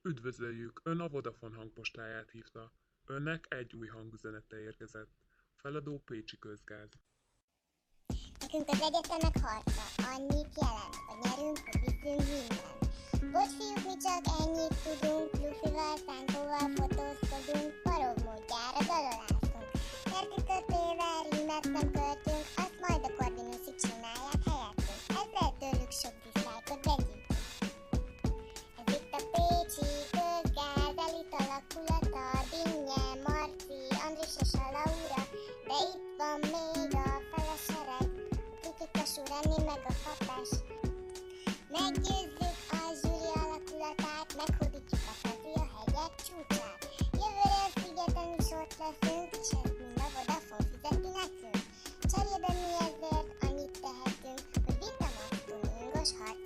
Üdvözöljük! Ön a Vodafone hangpostáját hívta. Önnek egy új hangüzenete érkezett. Feladó Pécsi Közgáz. Nekünk az egyetemek harca annyit jelent, hogy nyerünk, hogy viszünk minden. Bocs fiúk, mi csak ennyit tudunk, lufival, szánkóval fotózkodunk, parog módjára daloláztunk. Értikötével rímet nem költünk, azt majd a Corvinusig csinálják helyettünk. Ezzel tőlük sok diszlájkot begyűjtünk. Ez itt a Pécsi Közgáz, elit alakulata, Dinnye, Marci, Andris és a Laura, de itt van még a felesereg, Kikikasú Renni meg a Kapás. Meggyőzzük a zsűri alakulatát, meghódítjuk a Fezi a hegyek csúcsát. Jövőre a szigeten is ott leszünk, és ezt mind a Vodafone fizeti nekünk. Cserébe mi ezért annyit tehetünk, hogy vitamasztunk ingos harc.